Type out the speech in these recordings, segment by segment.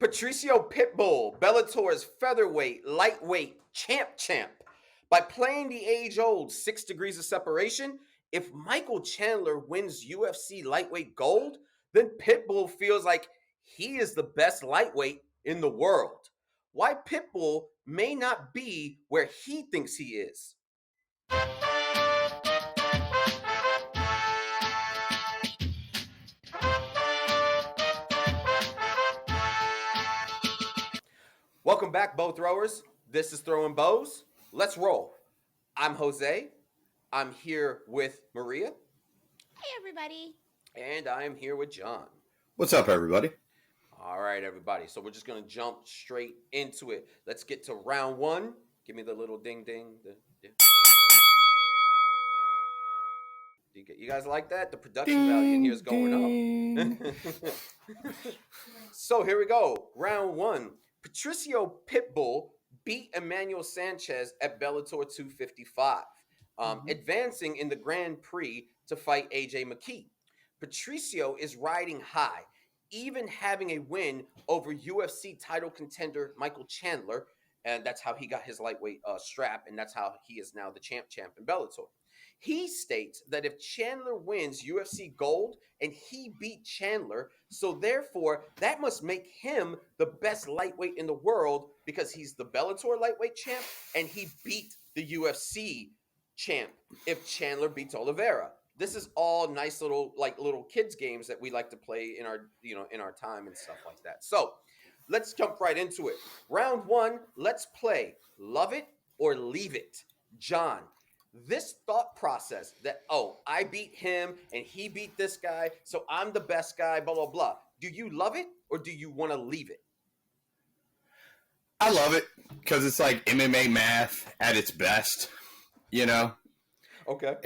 Patricio Pitbull, Bellator's featherweight, lightweight champ champ. By playing the age-old 6 degrees of separation, if Michael Chandler wins UFC lightweight gold, then Pitbull feels like he is the best lightweight in the world. Why Pitbull may not be where he thinks he is. Welcome back, bow throwers. This is Throwing Bows. Let's roll. I'm Jose. I'm here with Maria. Hey, everybody. And I am here with John. What's up, everybody? All right, everybody. So we're just going to jump straight into it. Let's get to round one. Give me the little ding ding. You guys like that? The production value in here is going up. So here we go. Round one. Patricio Pitbull beat Emmanuel Sanchez at Bellator 255, advancing in the Grand Prix to fight AJ McKee. Patricio is riding high, even having a win over UFC title contender Michael Chandler, and that's how he got his lightweight strap, and that's how he is now the champ in Bellator. He states that if Chandler wins UFC gold and he beat Chandler, so therefore that must make him the best lightweight in the world because he's the Bellator lightweight champ and he beat the UFC champ if Chandler beats Oliveira. This is all nice little kids games that we like to play in our time and stuff like that. So let's jump right into it. Round one, let's play Love It or Leave It. John, this thought process that, I beat him and he beat this guy, so I'm the best guy, blah, blah, blah. Do you love it or do you want to leave it? I love it because it's like MMA math at its best, you know? Okay.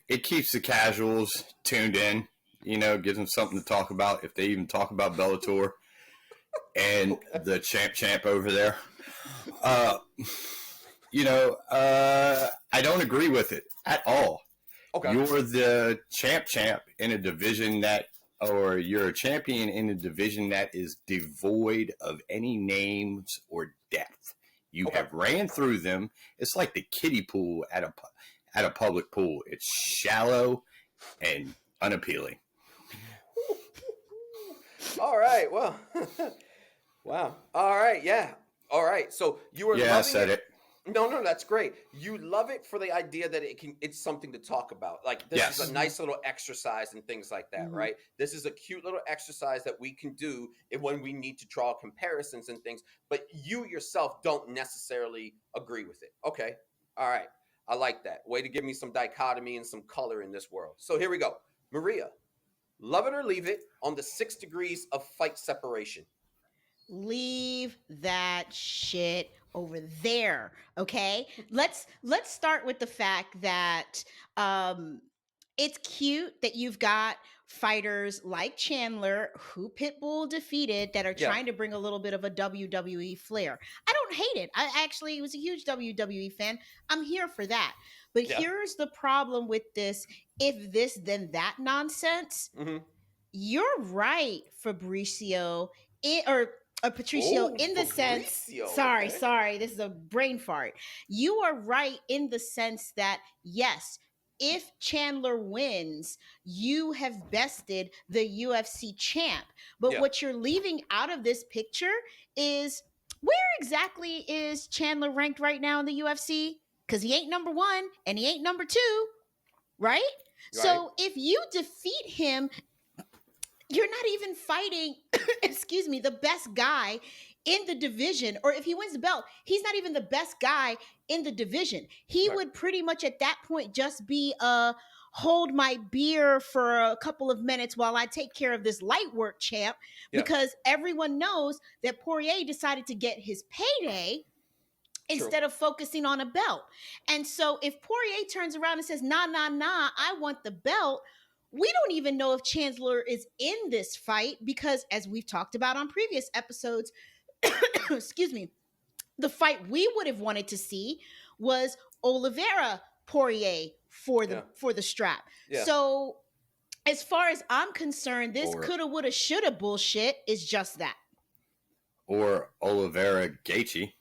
It keeps the casuals tuned in, gives them something to talk about if they even talk about Bellator and the champ over there. I don't agree with it at all. Okay. You're the champ in a division or you're a champion in a division that is devoid of any names or depth. You have ran through them. It's like the kiddie pool at a public pool. It's shallow and unappealing. All right. Well, wow. All right. Yeah. All right. So you were loving I said it. No, that's great. You love it for the idea that it's something to talk about. Like this is a nice little exercise and things like that, right? This is a cute little exercise that we can do when we need to draw comparisons and things, but you yourself don't necessarily agree with it. Okay. All right. I like that. Way to give me some dichotomy and some color in this world. So here we go. Maria, love it or leave it on the 6 degrees of fight separation. Leave that shit over there, okay? Let's start with the fact that it's cute that you've got fighters like Chandler, who Pitbull defeated, that are trying to bring a little bit of a WWE flair. I don't hate it. I actually was a huge WWE fan. I'm here for that. But here's the problem with this: if this, then that nonsense. You're right, Patricio, in the sense, sorry, this is a brain fart. You are right in the sense that, yes, if Chandler wins, you have bested the UFC champ. But what you're leaving out of this picture is, where exactly is Chandler ranked right now in the UFC? Because he ain't number 1 and he ain't number 2, right? So if you defeat him, you're not even fighting, the best guy in the division. Or if he wins the belt, he's not even the best guy in the division. He would pretty much at that point just be hold my beer for a couple of minutes while I take care of this light work champ, because everyone knows that Poirier decided to get his payday instead of focusing on a belt. And so if Poirier turns around and says, nah, I want the belt, we don't even know if Chandler is in this fight because, as we've talked about on previous episodes, the fight we would have wanted to see was Oliveira Poirier for the strap. So as far as I'm concerned, this coulda, woulda, shoulda bullshit is just that. Or Oliveira Gaethje.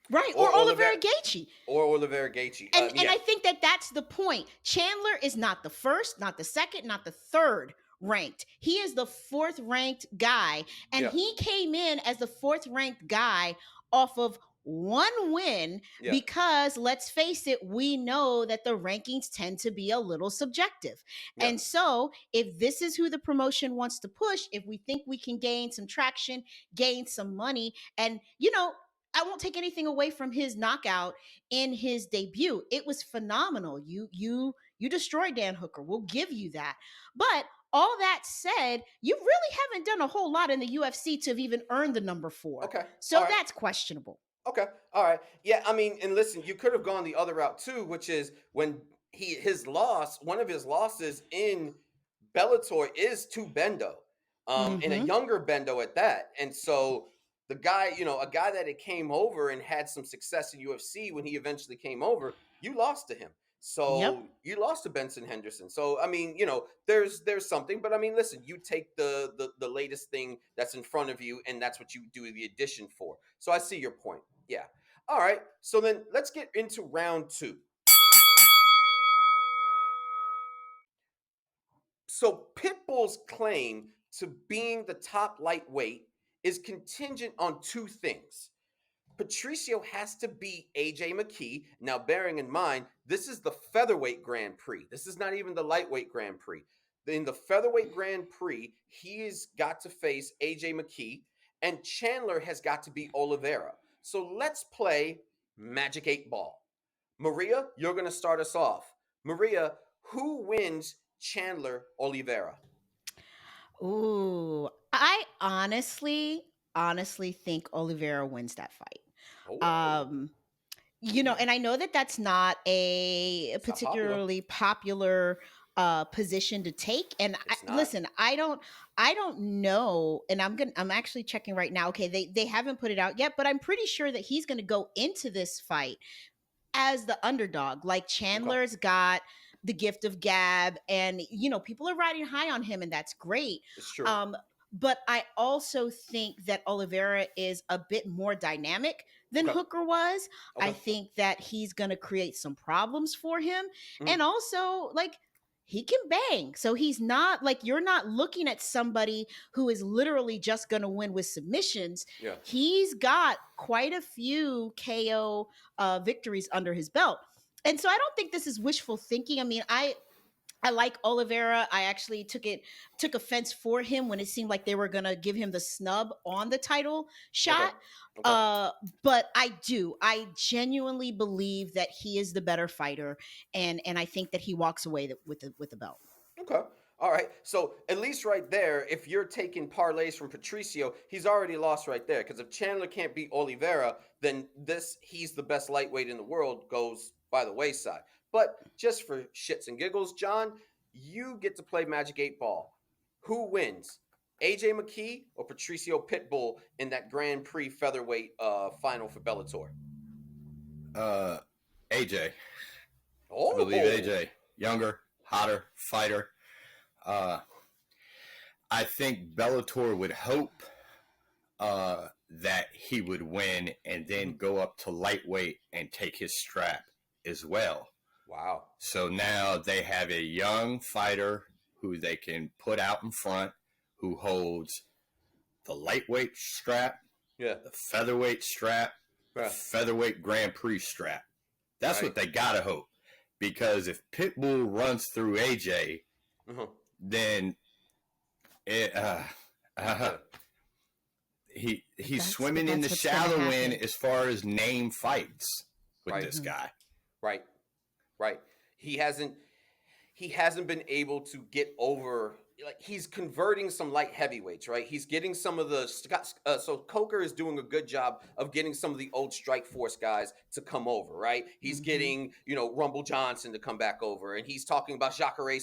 Right, or Oliveira Gaethje. And I think that that's the point. Chandler is not the first, not the second, not the third ranked. He is the fourth ranked guy. And he came in as the fourth ranked guy off of one win because, let's face it, we know that the rankings tend to be a little subjective. And so if this is who the promotion wants to push, if we think we can gain some traction, gain some money, and, you know, I won't take anything away from his knockout in his debut. It was phenomenal. You destroyed Dan Hooker. We'll give you that. But all that said, you really haven't done a whole lot in the UFC to have even earned the number 4. Okay. So that's questionable. Okay. All right. Yeah, I mean, and listen, you could have gone the other route too, which is when one of his losses in Bellator is to Bendo. And a younger Bendo at that. And so the guy, a guy that had came over and had some success in UFC when he eventually came over, you lost to him. So you lost to Benson Henderson. So, I mean, there's something, but I mean, listen, you take the latest thing that's in front of you, and that's what you do the addition for. So I see your point. Yeah. All right. So then let's get into round 2. So Pitbull's claim to being the top lightweight is contingent on 2 things. Patricio has to beat AJ McKee. Now, bearing in mind, this is the featherweight Grand Prix. This is not even the lightweight Grand Prix. In the featherweight Grand Prix, he's got to face AJ McKee, and Chandler has got to beat Oliveira. So let's play Magic 8 Ball. Maria, you're going to start us off. Maria, who wins Chandler Oliveira? Ooh, I honestly think Oliveira wins that fight. And I know that that's not a particularly popular position to take. And listen, I don't know. And I'm actually checking right now. Okay, they haven't put it out yet, but I'm pretty sure that he's going to go into this fight as the underdog. Like Chandler's got the gift of gab, and people are riding high on him, and that's great. It's true. But I also think that Oliveira is a bit more dynamic than Hooker was. I think that he's going to create some problems for him. And also, like, he can bang. So he's not like, you're not looking at somebody who is literally just going to win with submissions. Yeah. He's got quite a few KO victories under his belt. And so I don't think this is wishful thinking. I mean, I like Oliveira. I actually took offense for him when it seemed like they were going to give him the snub on the title shot. But I genuinely believe that he is the better fighter, and I think that he walks away with the belt. Okay. All right. So at least right there, if you're taking parlays from Patricio, he's already lost right there. Because if Chandler can't beat Oliveira, then he's the best lightweight in the world goes by the wayside. But just for shits and giggles, John, you get to play Magic 8 Ball. Who wins? AJ McKee or Patricio Pitbull in that Grand Prix featherweight final for Bellator? AJ. Oh. I believe AJ. Younger, hotter, fighter. I think Bellator would hope that he would win and then go up to lightweight and take his strap as well. Wow. So now they have a young fighter who they can put out in front, who holds the lightweight strap, the featherweight strap, the featherweight Grand Prix strap. That's what they got to hope. Because if Pitbull runs through AJ, then he's swimming in the shallow end as far as name fights with this guy. Right. He hasn't been able to get over. Like, he's converting some light heavyweights, right? He's getting some of the so Coker is doing a good job of getting some of the old Strike Force guys to come over, right? He's getting, Rumble Johnson to come back over, and he's talking about Jacare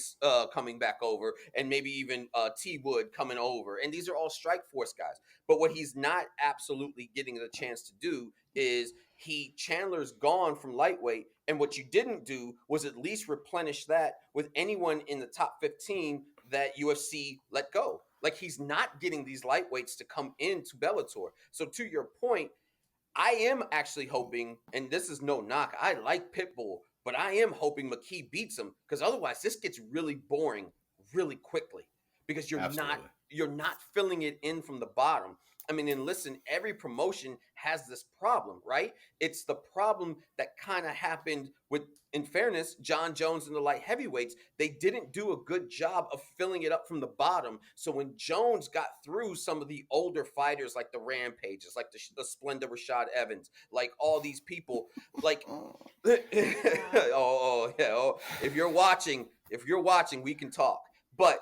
coming back over, and maybe even T Wood coming over, and these are all Strike Force guys. But what he's not absolutely getting the chance to do is Chandler's gone from lightweight, and what you didn't do was at least replenish that with anyone in the top 15 that UFC let go. Like, he's not getting these lightweights to come into Bellator. So to your point, I am actually hoping, and this is no knock, I like Pitbull, but I am hoping McKee beats him, because otherwise this gets really boring really quickly, because you're not filling it in from the bottom. I mean, and listen, every promotion has this problem, right? It's the problem that kind of happened with, in fairness, John Jones and the light heavyweights. They didn't do a good job of filling it up from the bottom. So when Jones got through some of the older fighters, like the Rampages, like the Splendor Rashad Evans, like all these people, like, if you're watching, we can talk. But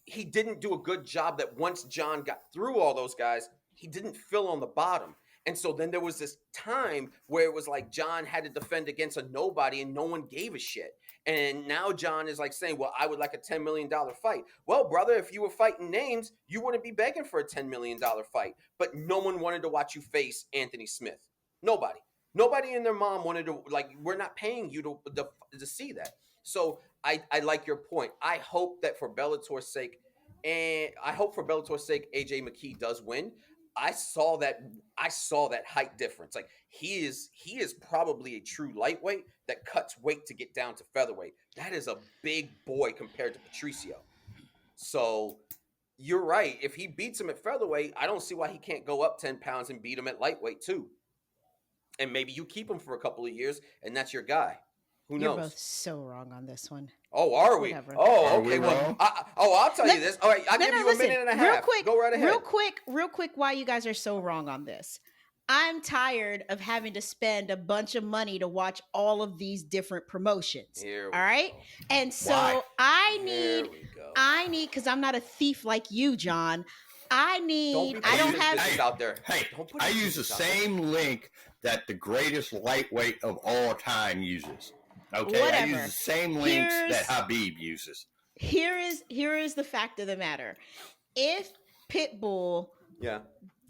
he didn't do a good job that once John got through all those guys, he didn't fill on the bottom. And so then there was this time where it was like John had to defend against a nobody and no one gave a shit. And now John is like saying, well, I would like a $10 million fight. Well, brother, if you were fighting names, you wouldn't be begging for a $10 million fight. But no one wanted to watch you face Anthony Smith. Nobody. Nobody and their mom wanted to, like, we're not paying you to see that. So I like your point. I hope that for Bellator's sake, AJ McKee does win. I saw that height difference. Like, he is probably a true lightweight that cuts weight to get down to featherweight. That is a big boy compared to Patricio. So you're right. If he beats him at featherweight, I don't see why he can't go up 10 pounds and beat him at lightweight too. And maybe you keep him for a couple of years, and that's your guy. Who knows? You're both so wrong on this one. Oh, are we? Whatever. Oh, okay. Well, I'll tell you this. All right, I'll give you a minute and a half. Real quick, go right ahead. Real quick, why you guys are so wrong on this. I'm tired of having to spend a bunch of money to watch all of these different promotions. All right? And so I need, because I'm not a thief like you, John. I don't have out there. Hey, I use the same link that the greatest lightweight of all time uses. Okay, whatever. I use the same links that Habib uses. Here is the fact of the matter. If Pitbull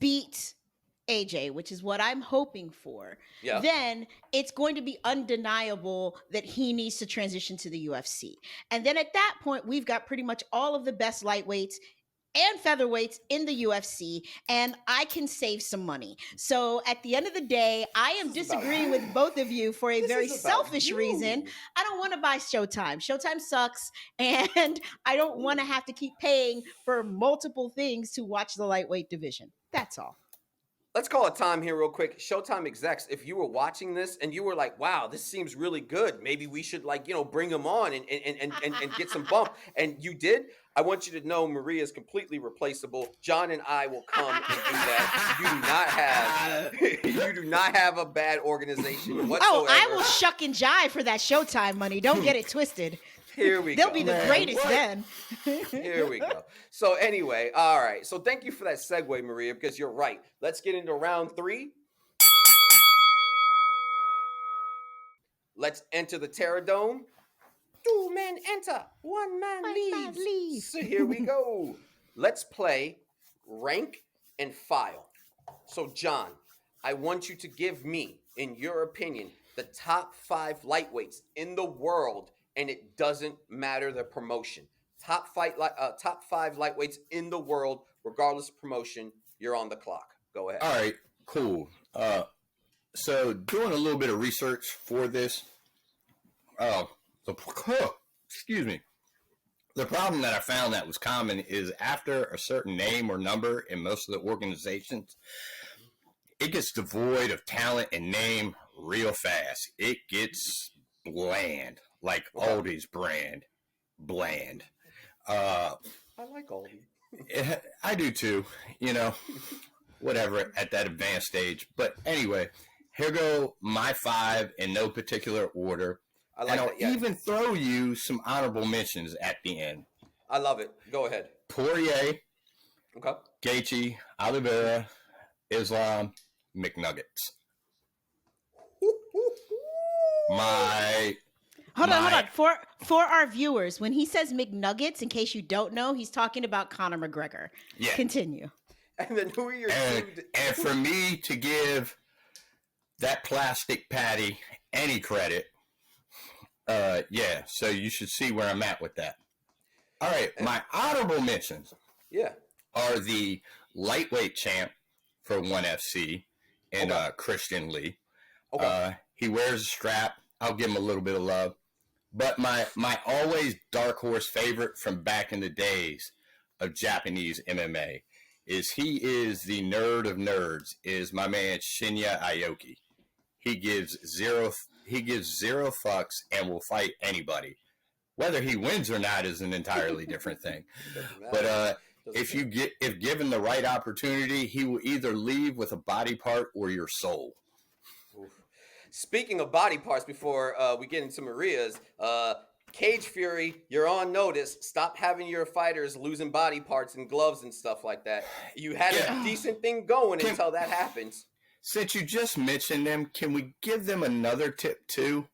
beats AJ, which is what I'm hoping for, then it's going to be undeniable that he needs to transition to the UFC. And then at that point, we've got pretty much all of the best lightweights and featherweights in the UFC, and I can save some money. So at the end of the day, I am disagreeing with both of you for a very selfish reason. I don't want to buy Showtime. Showtime sucks, and I don't want to have to keep paying for multiple things to watch the lightweight division. That's all. Let's call it time here real quick. Showtime execs, if you were watching this and you were like, wow, this seems really good, maybe we should, like, bring them on and get some bump. And you did. I want you to know Maria is completely replaceable. John and I will come and do that. You do not have a bad organization whatsoever. Oh, I will shuck and jive for that Showtime money. Don't get it twisted. Here we They'll go. be the greatest then. Here we go. So anyway, all right. So thank you for that segue, Maria, because you're right. Let's get into round 3. Let's enter the Terror Dome. 2 men enter, 1 man leaves. So here we go. Let's play rank and file. So John, I want you to give me, in your opinion, the top 5 lightweights in the world, and it doesn't matter the promotion. Top 5 lightweights in the world, regardless of promotion. You're on the clock. Go ahead. All right, cool. So doing a little bit of research for this. Excuse me. The problem that I found that was common is after a certain name or number in most of the organizations, it gets devoid of talent and name real fast. It gets bland, like Aldi's brand, bland. I like Aldi. I do too, whatever at that advanced stage. But anyway, here go my 5 in no particular order. I'll even throw you some honorable mentions at the end. I love it. Go ahead. Poirier. Okay. Gaethje, Oliveira, Islam, McNuggets. Hold on. For our viewers, when he says McNuggets, in case you don't know, he's talking about Conor McGregor. Yeah. Continue. And then who are your and for me to give that plastic patty any credit, so you should see where I'm at with that. All right, my honorable mentions are the lightweight champ for ONE FC and Christian Lee. Okay. He wears a strap. I'll give him a little bit of love. But my always dark horse favorite from back in the days of Japanese MMA is he is the nerd of nerds, is my man Shinya Aoki. He gives zero fucks and will fight anybody. Whether he wins or not is an entirely different thing. But if given the right opportunity, he will either leave with a body part or your soul. Speaking of body parts, before we get into Maria's, Cage Fury, you're on notice. Stop having your fighters losing body parts and gloves and stuff like that. You had a decent thing going until that happens. Since you just mentioned them, can we give them another tip too?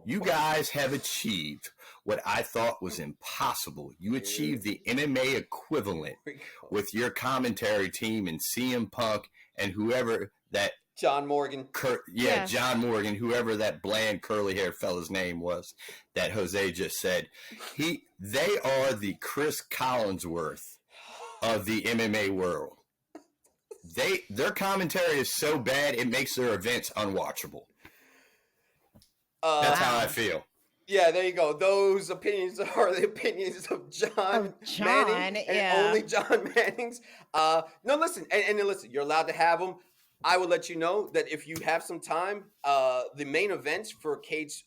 You guys have achieved what I thought was impossible. You achieved the MMA equivalent with your commentary team and CM Punk and whoever that John Morgan. John Morgan, whoever that bland curly-haired fella's name was that Jose just said. They are the Chris Collinsworth of the MMA world. Their commentary is so bad it makes their events unwatchable. That's how I feel. Yeah, there you go. Those opinions are the opinions of John Manning and only John Manning's. No, listen, and listen, you're allowed to have them. I will let you know that if you have some time, the main events for Cage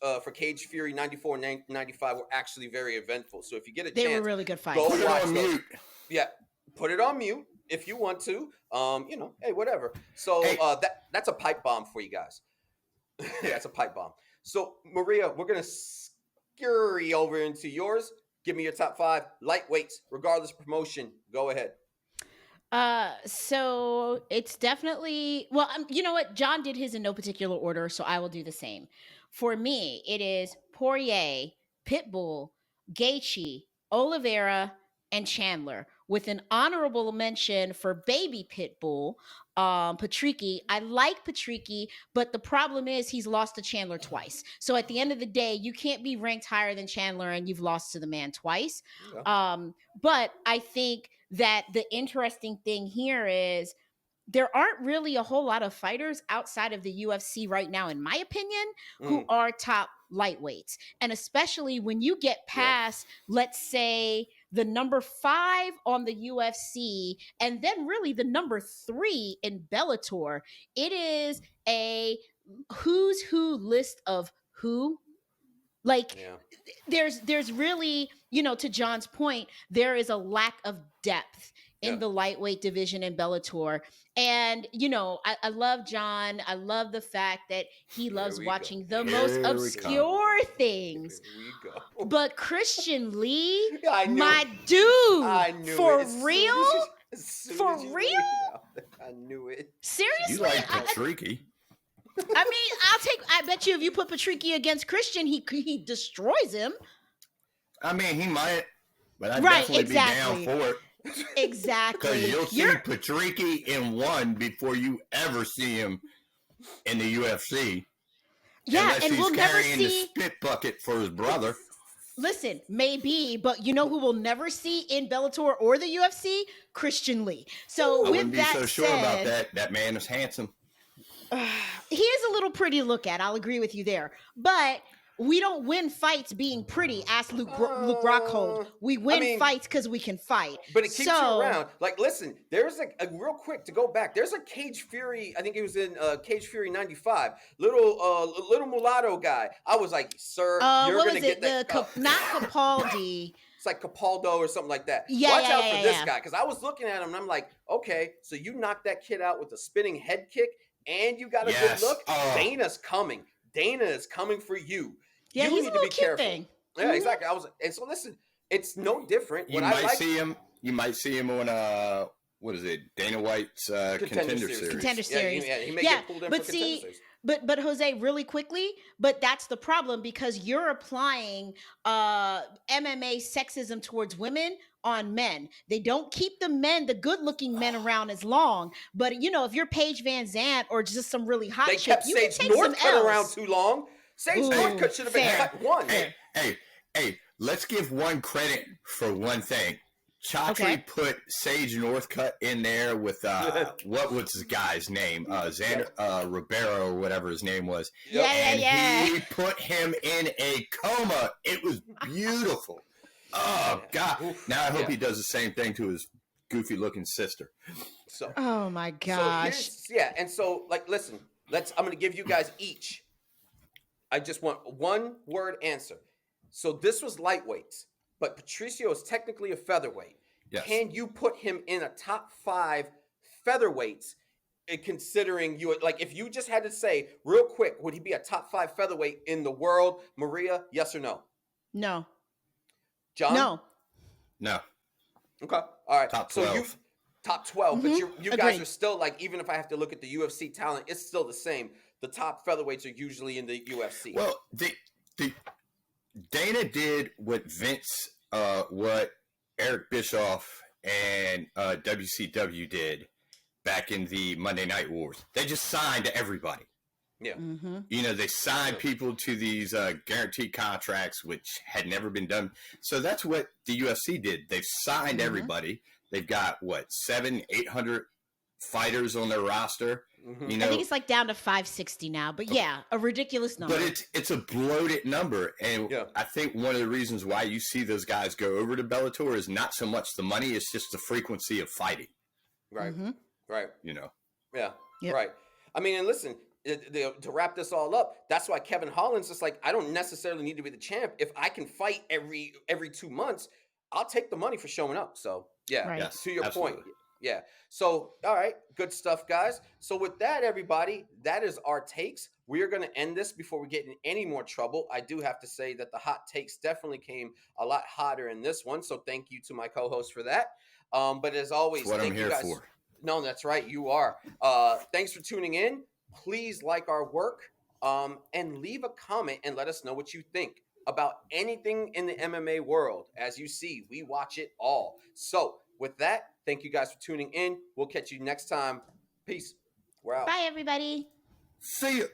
Fury 94 and 95 were actually very eventful. So if you get a chance, they were really good fights. Go watch those. Yeah, put it on mute if you want to. Hey, whatever. So that's a pipe bomb for you guys. That's a pipe bomb. So Maria, we're gonna scurry over into yours. Give me your top 5 lightweights, regardless of promotion. Go ahead. So it's definitely, well, you know what? John did his in no particular order, so I will do the same. For me, it is Poirier, Pitbull, Gaethje, Oliveira, and Chandler, with an honorable mention for baby Pitbull, Patricio. I like Patricio, but the problem is he's lost to Chandler twice. So at the end of the day, you can't be ranked higher than Chandler and you've lost to the man twice. Yeah. But I think that the interesting thing here is there aren't really a whole lot of fighters outside of the UFC right now, in my opinion, who are top lightweights. And especially when you get past, let's say, the number 5 on the UFC, and then really the number 3 in Bellator, it is a who's who list of who. There's really, to John's point, there is a lack of depth in the lightweight division in Bellator. And, I love John. I love the fact that he loves watching the most obscure things. But Christian Lee, my dude, for real? For real? I knew it. Seriously? You like Patricio. I mean, I bet you if you put Patricio against Christian, he destroys him. I mean, he might, but I'd definitely be down for it. Exactly. Because you'll see Patricio in one before you ever see him in the UFC. Yeah, unless and he's we'll never carrying the spit bucket for his brother. Listen, maybe, but you know who we'll never see in Bellator or the UFC? Christian Lee. So I with wouldn't be that so sure said, about that. That man is handsome. He is a little pretty to look at. I'll agree with you there. But we don't win fights being pretty. Ask Luke Rockhold. We win fights because we can fight. But it keeps you around. Like, listen, there's a real quick to go back. There's a Cage Fury. I think it was in Cage Fury 95. Little mulatto guy. I was like, sir, you're gonna get that. Not Capaldi. It's like Capaldo or something like that. Yeah, Watch out for this guy, because I was looking at him and I'm like, okay, so you knocked that kid out with a spinning head kick, and you got a good look. Dana's coming. Dana is coming for you. Yeah, you he's need a to little be careful. thing. Yeah, exactly. And so listen, it's no different. You might see him on what is it? Dana White's Contender Series. Contender Series. Yeah, he may get pulled in for Contender Series. But Jose, really quickly, but that's the problem, because you're applying MMA sexism towards women on men. They don't keep the good-looking men around as long. But if you're Paige Van Zandt or just some really hot chick, kept you Sage can take Northcutt some L's. around too long. Sage Northcutt should have been cut one. Hey, let's give one credit for one thing. Chatri put Sage Northcutt in there with what was his guy's name? Xander Ribeiro or whatever his name was. And he put him in a coma. It was beautiful. Oh God! Now I hope he does the same thing to his goofy-looking sister. So, oh my gosh! So and so like, listen, I'm going to give you guys each. I just want one word answer. So this was lightweights. But Patricio is technically a featherweight. Yes. Can you put him in a top 5 featherweights? Considering you, like, if you just had to say real quick, would he be a top 5 featherweight in the world? Maria, yes or no? No. John? No. Okay. All right. Top 12. So top 12, but you guys are still, like, even if I have to look at the UFC talent, it's still the same. The top featherweights are usually in the UFC. Well, Dana did what Vince, what Eric Bischoff and WCW did back in the Monday Night Wars. They just signed to everybody. Yeah. Mm-hmm. You know, they signed people to these guaranteed contracts, which had never been done. So that's what the UFC did. They've signed everybody. They've got, 700-800 fighters on their roster. Mm-hmm. You know, I think it's like down to 560 now, but a ridiculous number. But it's a bloated number, and I think one of the reasons why you see those guys go over to Bellator is not so much the money; it's just the frequency of fighting. Right, right. You know. Yeah, right. I mean, and listen, to wrap this all up, that's why Kevin Holland's just like, I don't necessarily need to be the champ. If I can fight every 2 months, I'll take the money for showing up. So to your point. Yeah. So, all right. Good stuff, guys. So with that, everybody, that is our takes. We are going to end this before we get in any more trouble. I do have to say that the hot takes definitely came a lot hotter in this one. So thank you to my co-host for that. But as always, that's what I'm here for. No, that's right. You are. Thanks for tuning in. Please like our work and leave a comment and let us know what you think about anything in the MMA world. As you see, we watch it all. So with that, thank you guys for tuning in. We'll catch you next time. Peace. We're out. Bye, everybody. See ya.